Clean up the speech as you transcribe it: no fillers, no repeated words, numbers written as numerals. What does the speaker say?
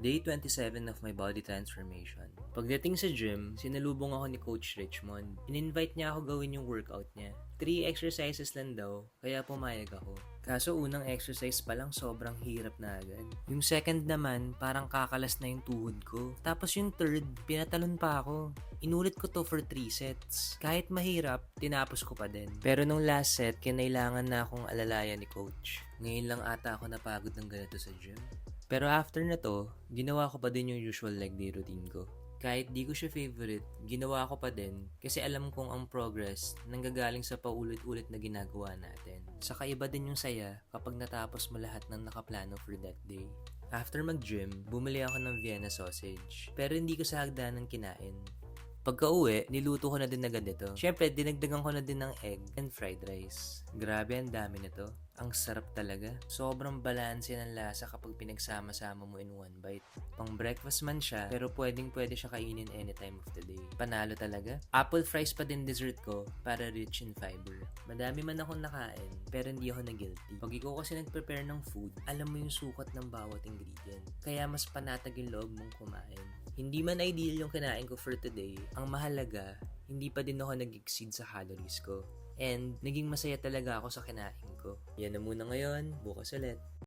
Day 27 of my body transformation. Pagdating sa gym, sinalubong ako ni Coach Richmond. In-invite niya ako gawin yung workout niya. 3 exercises lang daw, kaya pumayag ako. Kaso unang exercise pa lang sobrang hirap na agad. Yung second naman, parang kakalas na yung tuhod ko. Tapos yung third, pinatalon pa ako. Inulit ko to for 3 sets. Kahit mahirap, tinapos ko pa din. Pero nung last set, kinailangan na akong alalayan ni Coach. Ngayon lang ata ako napagod ng ganito sa gym. Pero after na to, ginawa ko pa din yung usual leg day routine ko. Kahit di ko siya favorite, ginawa ko pa din kasi alam kong ang progress nanggagaling sa paulit-ulit na ginagawa natin. Saka iba din yung saya kapag natapos mo lahat ng nakaplano for that day. After mag-gym, bumili ako ng Vienna sausage. Pero hindi ko sa hagdanan kinain. Pagka-uwi, niluto ko na din agad ito. Siyempre, dinagdagan ko na din ng egg and fried rice. Grabe, ang dami nito. Ang sarap talaga. Sobrang balanse ng lasa kapag pinagsama-sama mo in one bite. Pang breakfast man siya, pero pwedeng-pwede siya kainin anytime of the day. Panalo talaga. Apple fries pa din dessert ko para rich in fiber. Madami man akong nakain, pero hindi ako na-guilty. Pag ikaw kasi nag-prepare ng food, alam mo yung sukat ng bawat ingredient. Kaya mas panatag yung loob mong kumain. Hindi man ideal yung kinain ko for today, ang mahalaga, hindi pa din ako nag-exceed sa calories ko. And naging masaya talaga ako sa kinain ko. Yan na muna ngayon, bukas ulit.